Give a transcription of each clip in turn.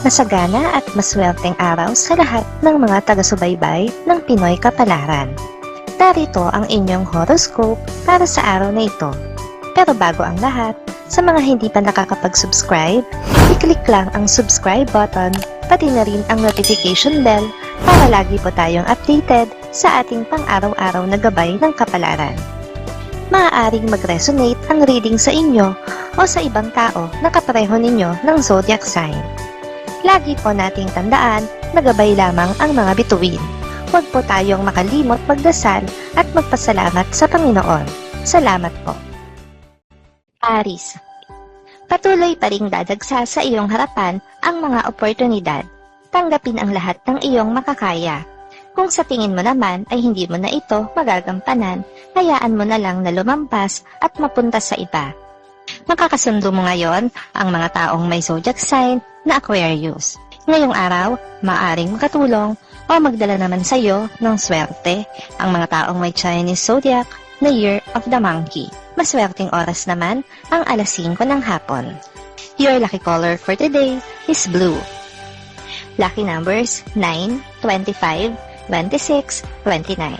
Masagana at maswerteng araw sa lahat ng mga taga-subaybay ng Pinoy Kapalaran. Narito ang inyong horoscope para sa araw na ito. Pero bago ang lahat, sa mga hindi pa nakakapag-subscribe, i-click lang ang subscribe button, pati na rin ang notification bell para lagi po tayong updated sa ating pang-araw-araw na gabay ng kapalaran. Maaaring mag-resonate ang reading sa inyo o sa ibang tao na kapareho ninyo ng zodiac sign. Lagi po nating tandaan na gabay lamang ang mga bituin. Huwag po tayong makalimot magdasal at magpasalamat sa Panginoon. Salamat po. Aries, patuloy pa ring dadagsa sa iyong harapan ang mga oportunidad. Tanggapin ang lahat ng iyong makakaya. Kung sa tingin mo naman ay hindi mo na ito magagampanan, hayaan mo na lang na lumampas at mapunta sa iba. Makakasundo mo ngayon ang mga taong may zodiac sign na Aquarius. Ngayong araw, maaring makatulong o magdala naman sa iyo ng swerte ang mga taong may Chinese zodiac na Year of the Monkey. Maswerteng oras naman ang alas 5 ng hapon. Your lucky color for today is blue. Lucky numbers 9, 25, 26, 29.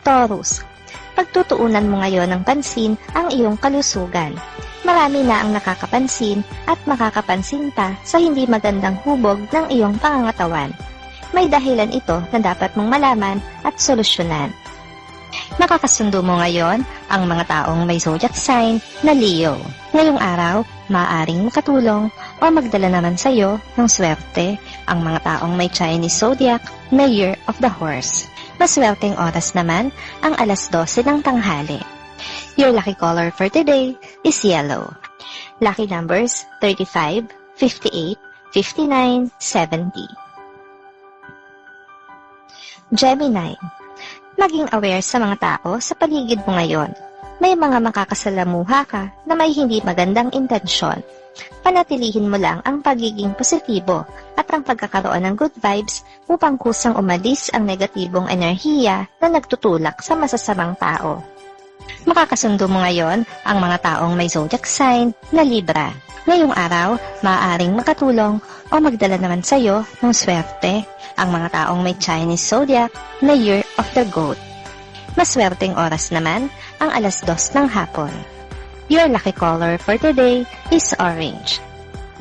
Taurus, pagtutuunan mo ngayon ng pansin ang iyong kalusugan. Marami na ang nakakapansin at makakapansin pa sa hindi magandang hubog ng iyong pangangatawan. May dahilan ito na dapat mong malaman at solusyonan. Makakasundo mo ngayon ang mga taong may zodiac sign na Leo. Ngayong araw, maaaring makatulong o magdala naman sa iyo ng swerte ang mga taong may Chinese zodiac na Year of the Horse. Maswerteng oras naman ang alas 12 ng tanghali. Your lucky color for today is yellow. Lucky numbers 35, 58, 59, 70. Gemini, maging aware sa mga tao sa paligid mo ngayon. May mga makakasalamuha ka na may hindi magandang intensyon. Panatilihin mo lang ang pagiging positibo at ang pagkakaroon ng good vibes upang kusang umalis ang negatibong enerhiya na nagtutulak sa masasamang tao. Makakasundo mo ngayon ang mga taong may zodiac sign na Libra. Ngayong araw, maaaring makatulong o magdala naman sa iyo ng swerte ang mga taong may Chinese zodiac na Year of the Goat. Maswerteng oras naman ang alas 2 ng hapon. Your lucky color for today is orange.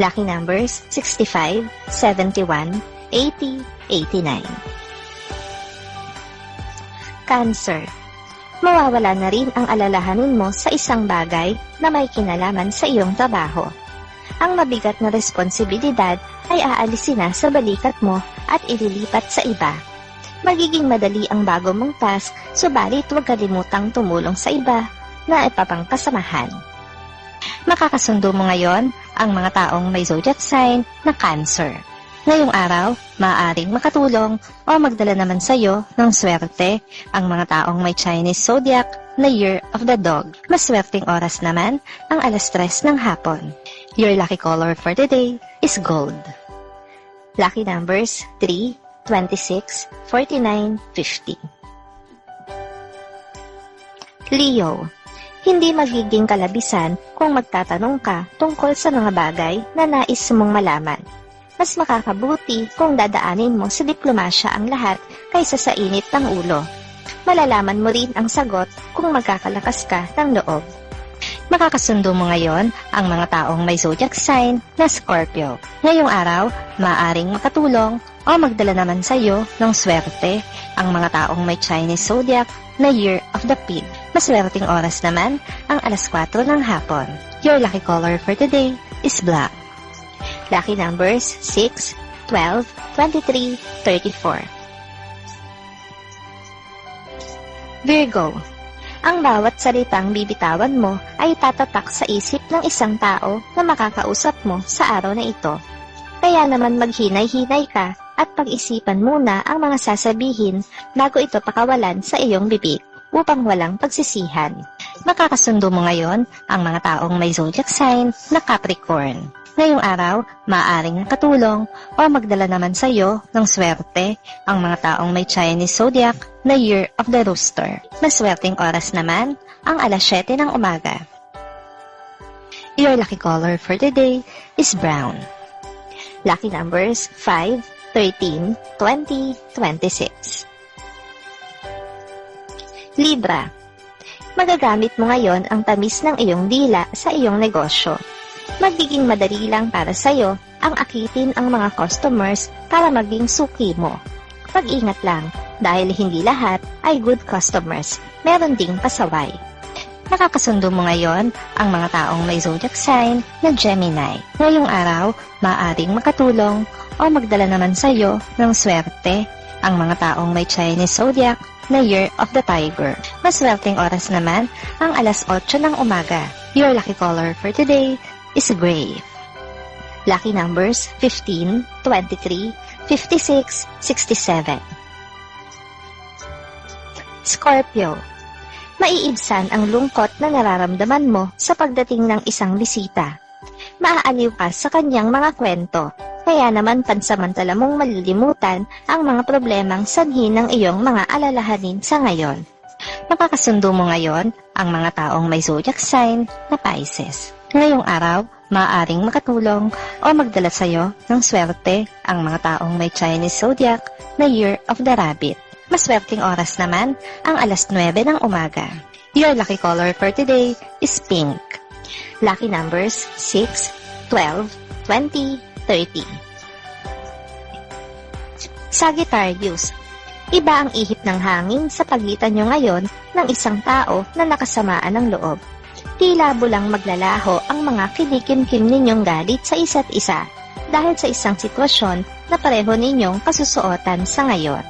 Lucky numbers 65, 71, 80, 89. Cancer, mawawala na rin ang alalahanin mo sa isang bagay na may kinalaman sa iyong trabaho. Ang mabigat na responsibilidad ay aalisin na sa balikat mo at ililipat sa iba. Magiging madali ang bago mong task, subalit huwag kalimutang tumulong sa iba na ipapangkasamahan. Makakasundo mo ngayon ang mga taong may zodiac sign na Cancer. Ngayong araw, maaaring makatulong o magdala naman sa iyo ng swerte ang mga taong may Chinese zodiac na Year of the Dog. Maswerteng oras naman ang alas 3 ng hapon. Your lucky color for today is gold. Lucky numbers 3, 26, 49, 50. Leo, hindi magiging kalabisan kung magtatanong ka tungkol sa mga bagay na nais mong malaman. Mas makakabuti kung dadaanin mo sa diplomasya ang lahat kaysa sa init ng ulo. Malalaman mo rin ang sagot kung magkakalakas ka ng loob. Makakasundo mo ngayon ang mga taong may zodiac sign na Scorpio. Ngayong araw, maaaring makatulong o magdala naman sa iyo ng swerte ang mga taong may Chinese zodiac na Year of the Pig. Maswerteng oras naman ang alas 4 ng hapon. Your lucky color for today is black. Lucky numbers 6, 12, 23, 34. Virgo, ang bawat salitang bibitawan mo ay tatatak sa isip ng isang tao na makakausap mo sa araw na ito. Kaya naman maghinay-hinay ka at pag-isipan muna ang mga sasabihin bago ito pakawalan sa iyong bibig upang walang pagsisihan. Makakasundo mo ngayon ang mga taong may zodiac sign na Capricorn. Ngayong araw, maaaring nakatulong o magdala naman sa iyo ng swerte ang mga taong may Chinese zodiac na Year of the Rooster. Maswerteng oras naman ang alas 7 ng umaga. Your lucky color for today is brown. Lucky numbers 5, 13, 20, 26. Libra. Magagamit mo ngayon ang tamis ng iyong dila sa iyong negosyo. Magiging madali lang para sa'yo ang akitin ang mga customers para maging suki mo. Pag-ingat lang dahil hindi lahat ay good customers. Meron ding pasaway. Nakakasundo mo ngayon ang mga taong may zodiac sign na Gemini. Ngayong araw, maaaring makatulong o magdala naman sa iyo ng swerte ang mga taong may Chinese zodiac na Year of the Tiger. Maswerteng oras naman ang alas 8 ng umaga. Your lucky color for today is gray. Lucky numbers 15, 23, 56, 67. Scorpio. Maiibsan ang lungkot na nararamdaman mo sa pagdating ng isang bisita. Maaaliw ka sa kanyang mga kwento, kaya naman pansamantala mong malilimutan ang mga problemang sanhi ng iyong mga alalahanin sa ngayon. Makakasundo mo ngayon ang mga taong may zodiac sign na Pisces. Ngayong araw, maaaring makatulong o magdala sa iyo ng swerte ang mga taong may Chinese zodiac na Year of the Rabbit. Maswerteng oras naman ang alas 9 ng umaga. Your lucky color for today is pink. Lucky numbers 6, 12, 20, 30. Sagittarius. Iba ang ihip ng hangin sa pagitan nyo ngayon ng isang tao na nakasamaan ng loob. Tila bulang maglalaho ang mga kinikimkim ninyong galit sa isa't isa dahil sa isang sitwasyon na pareho ninyong kasusuotan sa ngayon.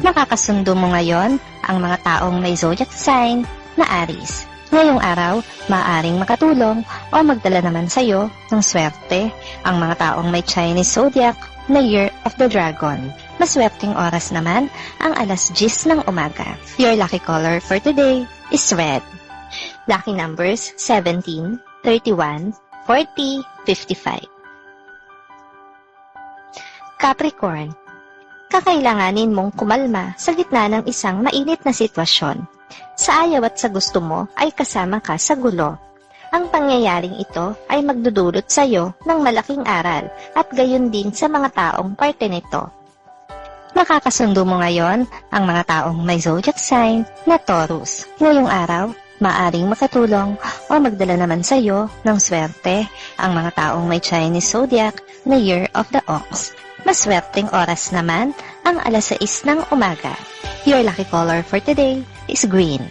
Makakasundo mo ngayon ang mga taong may zodiac sign na Aries. Ngayong araw, maaaring makatulong o magdala naman sa iyo ng swerte ang mga taong may Chinese zodiac na Year of the Dragon. Maswerteng oras naman ang alas 10 ng umaga. Your lucky color for today is red. Lucky numbers 17, 31, 40, 55. Capricorn. Kakailanganin mong kumalma sa gitna ng isang mainit na sitwasyon. Sa ayaw at sa gusto mo ay kasama ka sa gulo. Ang pangyayaring ito ay magdudulot sa iyo ng malaking aral at gayon din sa mga taong parte nito. Makakasundo mo ngayon ang mga taong may zodiac sign na Taurus. Ngayong araw, maaring makatulong o magdala naman sa iyo ng swerte ang mga taong may Chinese zodiac na Year of the Ox. Maswerteng oras naman ang alas 6 ng umaga. Your lucky color for today is green.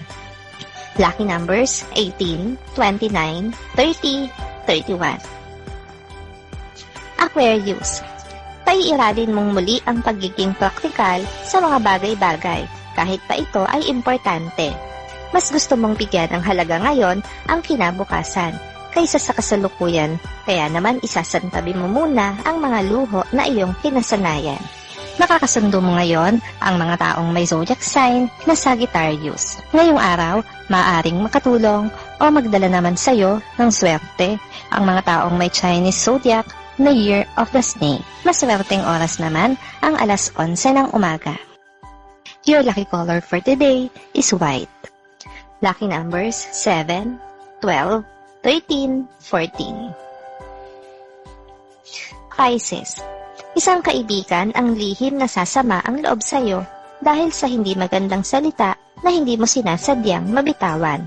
Lucky numbers 18, 29, 30, 31. Aquarius. Paiiralin mong muli ang pagiging praktikal sa mga bagay-bagay kahit pa ito ay importante. Mas gusto mong bigyan ng halaga ngayon ang kinabukasan kaysa sa kasalukuyan, kaya naman isasantabi mo muna ang mga luho na iyong kinasanayan. Makakasundo mo ngayon ang mga taong may zodiac sign na Sagittarius. Ngayong araw, maaaring makatulong o magdala naman sa iyo ng swerte ang mga taong may Chinese zodiac na Year of the Snake. Maswerteng oras naman ang alas 11 ng umaga. Your lucky color for today is white. Lucky numbers 7, 12, 13, 14. Pisces. Isang kaibigan ang lihim na sasama ang loob sa iyo dahil sa hindi magandang salita na hindi mo sinasadyang mabitawan.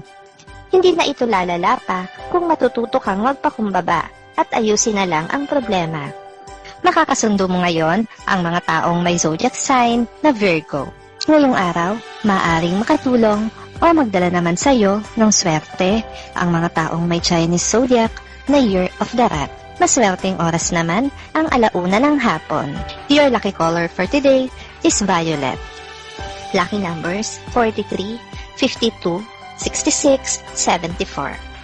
Hindi na ito lalala pa kung matututo kang magpakumbaba at ayusin na lang ang problema. Makakasundo mo ngayon ang mga taong may zodiac sign na Virgo. Ngayong araw, maaaring makatulong o magdala naman sa iyo ng swerte ang mga taong may Chinese zodiac na Year of the Rat. Maswerteng oras naman ang alauna ng hapon. Your lucky color for today is violet. Lucky numbers 43, 52, 66, 74.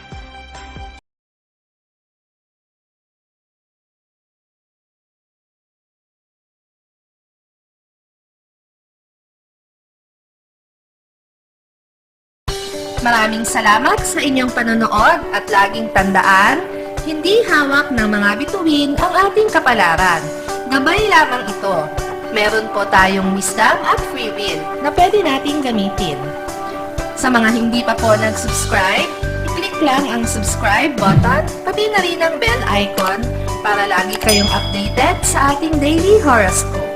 Maraming salamat sa inyong panonood at laging tandaan, hindi hawak ng mga bituin ang ating kapalaran. Gabay lamang ito. Meron po tayong wisdom at free will na pwede nating gamitin. Sa mga hindi pa po nag-subscribe, i-click i-click lang ang subscribe button, pati na rin ang bell icon para lagi kayong updated sa ating daily horoscope.